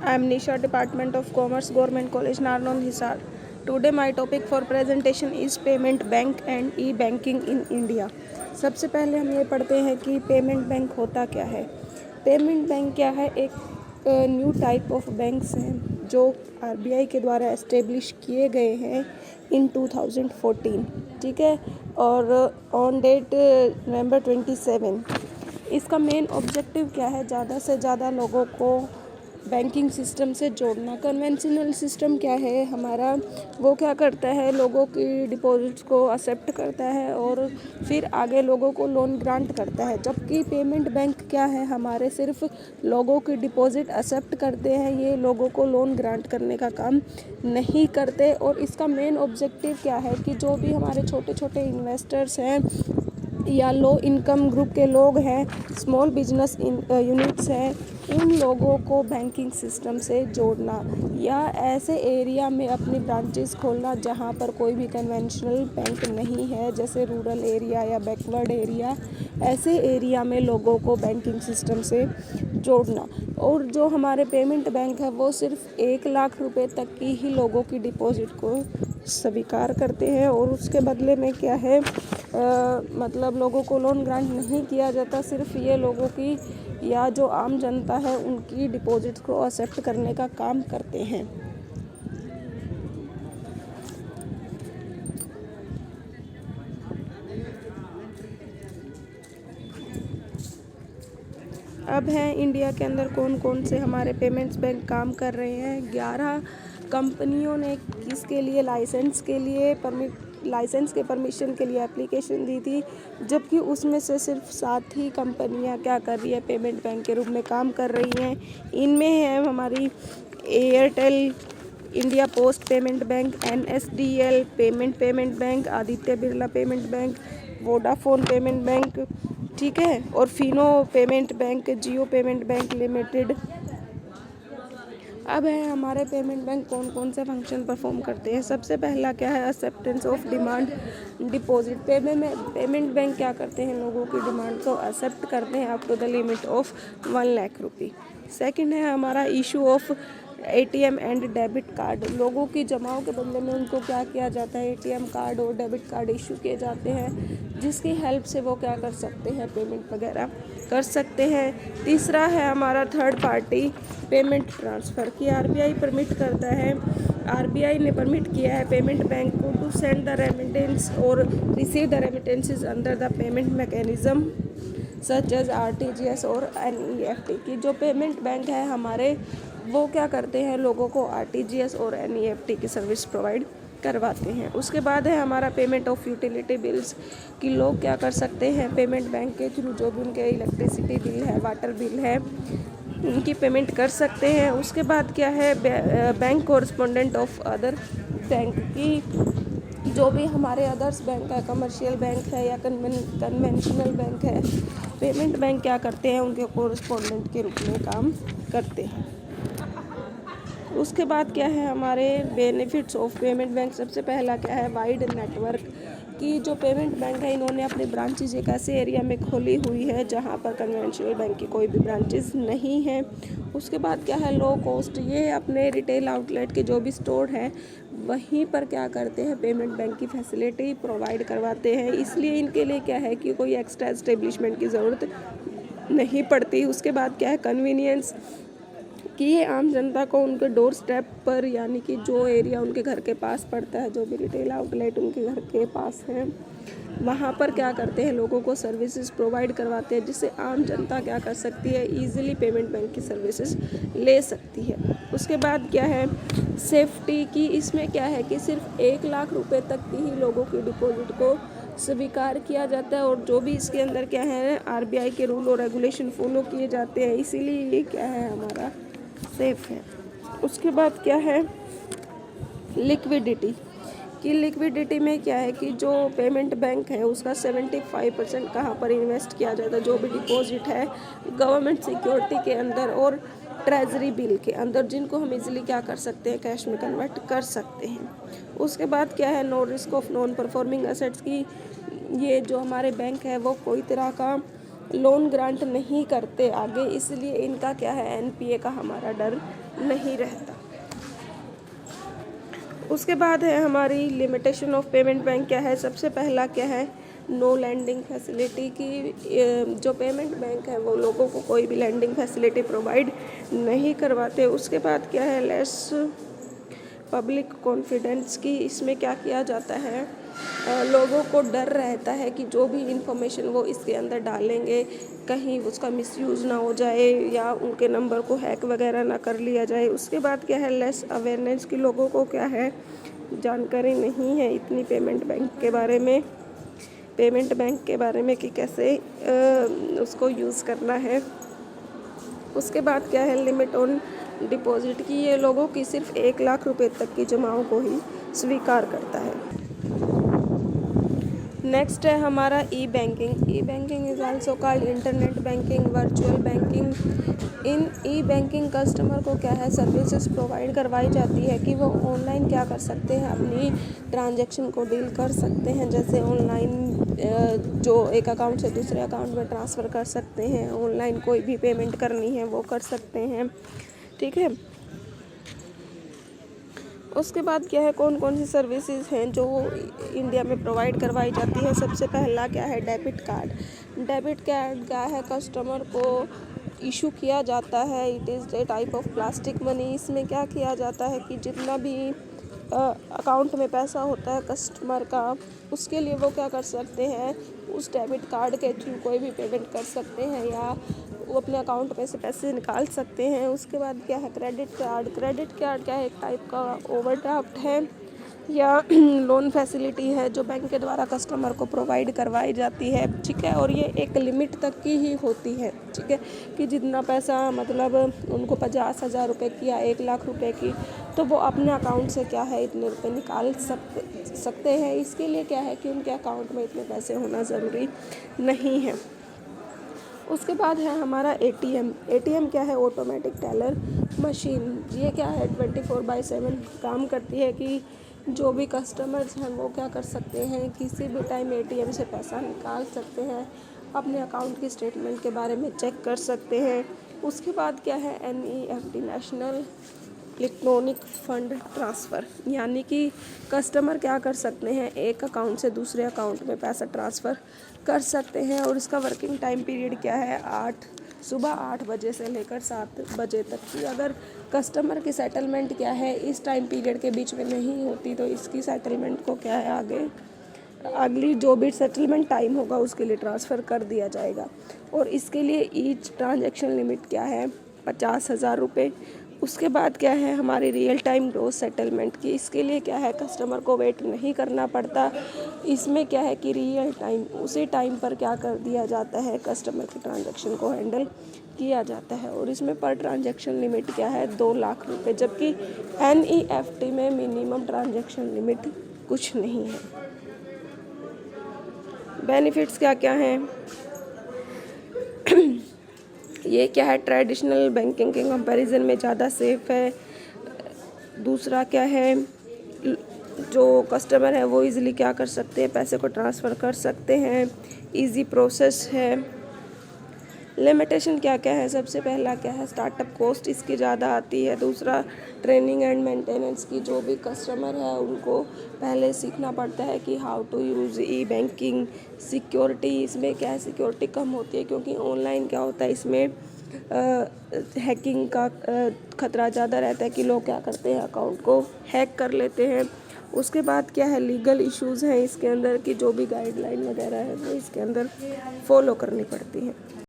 I am Nisha, Department of Commerce, Government College, Narnon, Hisar. Today my topic for presentation is payment bank and e-banking in India. सबसे पहले हम ये पढ़ते हैं कि payment bank होता क्या है। पेमेंट बैंक क्या है? एक न्यू टाइप ऑफ बैंक्स हैं जो आरबीआई के द्वारा एस्टेब्लिश किए गए हैं इन 2014, ठीक है, और ऑन डेट नवंबर 27। इसका मेन ऑब्जेक्टिव क्या है? ज़्यादा से ज़्यादा लोगों को बैंकिंग सिस्टम से जोड़ना। कन्वेंशनल सिस्टम क्या है हमारा? वो क्या करता है? लोगों की डिपॉजिट्स को एक्सेप्ट करता है और फिर आगे लोगों को लोन ग्रांट करता है। जबकि पेमेंट बैंक क्या है हमारे? सिर्फ लोगों की डिपॉजिट एक्सेप्ट करते हैं, ये लोगों को लोन ग्रांट करने का काम नहीं करते। और इसका मेन ऑब्जेक्टिव क्या है कि जो भी हमारे छोटे छोटे इन्वेस्टर्स हैं या लो इनकम ग्रुप के लोग हैं, स्मॉल बिजनेस यूनिट्स हैं, उन लोगों को बैंकिंग सिस्टम से जोड़ना या ऐसे एरिया में अपनी ब्रांचेस खोलना जहां पर कोई भी कन्वेंशनल बैंक नहीं है, जैसे रूरल एरिया या बैकवर्ड एरिया, ऐसे एरिया में लोगों को बैंकिंग सिस्टम से जोड़ना। और जो हमारे पेमेंट बैंक है वो सिर्फ 1 लाख रुपए तक की ही लोगों की डिपॉजिट को स्वीकार करते हैं और उसके बदले में क्या है, मतलब लोगों को लोन ग्रांट नहीं किया जाता। सिर्फ ये लोगों की या जो आम जनता है उनकी डिपॉजिट को एक्सेप्ट करने का काम करते हैं। अब है इंडिया के अंदर कौन कौन से हमारे पेमेंट्स बैंक काम कर रहे हैं। 11 कंपनियों ने किसके लिए? लाइसेंस के परमिशन के लिए एप्लीकेशन दी थी, जबकि उसमें से सिर्फ 7 ही कंपनियां क्या कर रही है? पेमेंट बैंक के रूप में काम कर रही हैं। इनमें है हमारी Airtel, India post payment bank, NSDL payment bank, Aditya Birla payment bank, Vodafone payment bank, ठीक है, और फिनो पेमेंट बैंक, जियो पेमेंट बैंक लिमिटेड। अब है हमारे पेमेंट बैंक कौन कौन से फंक्शन परफॉर्म करते हैं। सबसे पहला क्या है? Acceptance of demand deposit. Payment bank क्या करते हैं? लोगों की डिमांड को एक्सेप्ट करते हैं up to the limit of 1 lakh रुपये। सेकंड है हमारा issue of ATM and debit card. लोगों की जमाओं के बदले में उनको क्या किया जाता है? ATM कार्ड और डेबिट कार्ड इशू किए जाते हैं, जिसकी हेल्प से वो क्या कर सकते हैं? पेमेंट वगैरह कर सकते हैं। तीसरा है हमारा थर्ड पार्टी पेमेंट ट्रांसफ़र की आरबीआई परमिट करता है। आरबीआई ने परमिट किया है पेमेंट बैंक को टू सेंड द रेमिटेंस और receive the remittances under the payment mechanism such as RTGS और NEFT की। जो पेमेंट बैंक है हमारे वो क्या करते हैं? लोगों को RTGS और NEFT की सर्विस प्रोवाइड करवाते हैं। उसके बाद है हमारा पेमेंट ऑफ यूटिलिटी बिल्स कि लोग क्या कर सकते हैं? पेमेंट बैंक के थ्रू जो भी उनके इलेक्ट्रिसिटी बिल है, वाटर बिल है, उनकी पेमेंट कर सकते हैं। उसके बाद क्या है? बैंक कोरस्पोंडेंट ऑफ अदर बैंक की। जो भी हमारे अदर्स बैंक है, कमर्शियल बैंक है या कन्वेंशनल बैंक है, पेमेंट बैंक क्या करते हैं? उनके कोरस्पोंडेंट के रूप में काम करते हैं। उसके बाद क्या है हमारे बेनिफिट्स ऑफ पेमेंट बैंक। सबसे पहला क्या है? वाइड नेटवर्क कि जो पेमेंट बैंक है इन्होंने अपनी ब्रांचेज एक ऐसे एरिया में खोली हुई है जहां पर कन्वेंशनल बैंक की कोई भी ब्रांचेज नहीं है। उसके बाद क्या है? Low cost. ये अपने रिटेल आउटलेट के जो भी स्टोर हैं वहीं पर क्या करते हैं? पेमेंट बैंक की फैसिलिटी प्रोवाइड करवाते हैं, इसलिए इनके लिए क्या है कि कोई एक्स्ट्रा एस्टेब्लिशमेंट की ज़रूरत नहीं पड़ती। उसके बाद क्या है? कन्वीनियंस कि ये आम जनता को उनके डोर स्टेप पर, यानी कि जो एरिया उनके घर के पास पड़ता है, जो भी रिटेल आउटलेट उनके घर के पास है, वहाँ पर क्या करते हैं? लोगों को सर्विसेज प्रोवाइड करवाते हैं, जिससे आम जनता क्या कर सकती है? ईजिली पेमेंट बैंक की सर्विसेज ले सकती है। उसके बाद क्या है? सेफ्टी की। इसमें क्या है कि सिर्फ 1 लाख रुपए तक की ही लोगों की डिपॉजिट को स्वीकार किया जाता है और जो भी इसके अंदर क्या है? आरबीआई के रूल और रेगुलेशन फॉलो किए जाते हैं, इसीलिए ये क्या है? हमारा सेफ है। उसके बाद क्या है? लिक्विडिटी कि लिक्विडिटी में क्या है कि जो पेमेंट बैंक है उसका 75% कहाँ पर इन्वेस्ट किया जाता है? जो भी डिपॉजिट है गवर्नमेंट सिक्योरिटी के अंदर और ट्रेजरी बिल के अंदर, जिनको हम इजीली क्या कर सकते हैं? कैश में कन्वर्ट कर सकते हैं। उसके बाद क्या है? No risk of non performing assets की। ये जो हमारे बैंक है वो कोई तरह का लोन ग्रांट नहीं करते आगे, इसलिए इनका क्या है? NPA का हमारा डर नहीं रहता। उसके बाद है हमारी लिमिटेशन ऑफ पेमेंट बैंक क्या है। सबसे पहला क्या है, नो लैंडिंग फैसिलिटी की। जो पेमेंट बैंक है वो लोगों को कोई भी लैंडिंग फैसिलिटी प्रोवाइड नहीं करवाते। उसके बाद क्या है, लेस पब्लिक कॉन्फिडेंस की। इसमें क्या किया जाता है, लोगों को डर रहता है कि जो भी इंफॉर्मेशन वो इसके अंदर डालेंगे कहीं उसका मिसयूज़ ना हो जाए या उनके नंबर को हैक वगैरह ना कर लिया जाए। उसके बाद क्या है, लेस अवेयरनेस की। लोगों को क्या है, जानकारी नहीं है इतनी पेमेंट बैंक के बारे में कि कैसे उसको यूज़ करना है। उसके बाद क्या है, लिमिट ऑन डिपॉजिट की। ये लोगों की सिर्फ 1 लाख रुपए तक की जमाओं को ही स्वीकार करता है। नेक्स्ट है हमारा e banking. E banking is also called internet banking, virtual banking. In e banking customer को क्या है, सर्विसेज प्रोवाइड करवाई जाती है कि वो ऑनलाइन क्या कर सकते हैं, अपनी ट्रांजैक्शन को डील कर सकते हैं। जैसे ऑनलाइन जो एक अकाउंट से दूसरे अकाउंट में ट्रांसफ़र कर सकते हैं, ऑनलाइन कोई भी पेमेंट करनी है वो कर सकते हैं, ठीक है। उसके बाद क्या है, कौन कौन सी सर्विसेज हैं जो इंडिया में प्रोवाइड करवाई जाती है। सबसे पहला क्या है, डेबिट कार्ड। डेबिट कार्ड क्या है, कस्टमर को इशू किया जाता है। It is a type of plastic money. इसमें क्या किया जाता है कि जितना भी अकाउंट में पैसा होता है कस्टमर का, उसके लिए वो क्या कर सकते हैं, उस डेबिट कार्ड के थ्रू कोई भी पेमेंट कर सकते हैं या वो अपने अकाउंट में से पैसे निकाल सकते हैं। उसके बाद क्या है, क्रेडिट कार्ड। क्रेडिट कार्ड क्या है, एक टाइप का ओवरड्राफ्ट है या लोन फैसिलिटी है जो बैंक के द्वारा कस्टमर को प्रोवाइड करवाई जाती है, ठीक है। और ये एक लिमिट तक की ही होती है, ठीक है, कि जितना पैसा मतलब उनको 50,000 रुपये की या 1 लाख रुपए की, तो वो अपने अकाउंट से क्या है इतने रुपए निकाल सकते हैं। इसके लिए क्या है कि उनके अकाउंट में इतने पैसे होना ज़रूरी नहीं है। उसके बाद है हमारा एटीएम। एटीएम क्या है, ऑटोमेटिक टेलर मशीन। ये क्या है, 24/7 काम करती है कि जो भी कस्टमर्स हैं वो क्या कर सकते हैं, किसी भी टाइम एटीएम से पैसा निकाल सकते हैं, अपने अकाउंट की स्टेटमेंट के बारे में चेक कर सकते हैं। उसके बाद क्या है, NEFT, national electronic fund transfer. यानी कि कस्टमर क्या कर सकते हैं, एक अकाउंट से दूसरे अकाउंट में पैसा ट्रांसफ़र कर सकते हैं। और इसका वर्किंग टाइम पीरियड क्या है, सुबह 8 बजे से लेकर 7 बजे तक की। अगर कस्टमर की सेटलमेंट क्या है इस टाइम पीरियड के बीच में नहीं होती तो इसकी सेटलमेंट को क्या है आगे अगली जो भी सेटलमेंट टाइम होगा उसके लिए ट्रांसफ़र कर दिया जाएगा। और इसके लिए ईच ट्रांजैक्शन लिमिट क्या है, 50,000 रुपये। उसके बाद क्या है हमारी रियल टाइम ग्रॉस सेटलमेंट की। इसके लिए क्या है, कस्टमर को वेट नहीं करना पड़ता। इसमें क्या है कि रियल टाइम उसी टाइम पर क्या कर दिया जाता है, कस्टमर की ट्रांजैक्शन को हैंडल किया जाता है। और इसमें पर ट्रांजैक्शन लिमिट क्या है, 2 लाख रुपये, जबकि NEFT में मिनिमम ट्रांजैक्शन लिमिट कुछ नहीं है। बेनिफिट्स क्या क्या हैं, ये क्या है, ट्रेडिशनल बैंकिंग के कंपैरिजन में ज़्यादा सेफ़ है। दूसरा क्या है, जो कस्टमर है वो इजीली क्या कर सकते हैं, पैसे को ट्रांसफ़र कर सकते हैं, इजी प्रोसेस है। लिमिटेशन क्या क्या है, सबसे पहला क्या है, स्टार्टअप कॉस्ट इसकी ज़्यादा आती है। दूसरा, ट्रेनिंग एंड मेंटेनेंस की। जो भी कस्टमर है उनको पहले सीखना पड़ता है कि how to use e banking. Security, इसमें क्या है, सिक्योरिटी कम होती है क्योंकि ऑनलाइन क्या होता है इसमें हैकिंग का ख़तरा ज़्यादा रहता है कि लोग क्या करते हैं, अकाउंट को हैक कर लेते हैं। उसके बाद क्या है, लीगल इश्यूज़ हैं इसके अंदर कि जो भी गाइडलाइन वगैरह है वो इसके अंदर फॉलो करनी पड़ती है।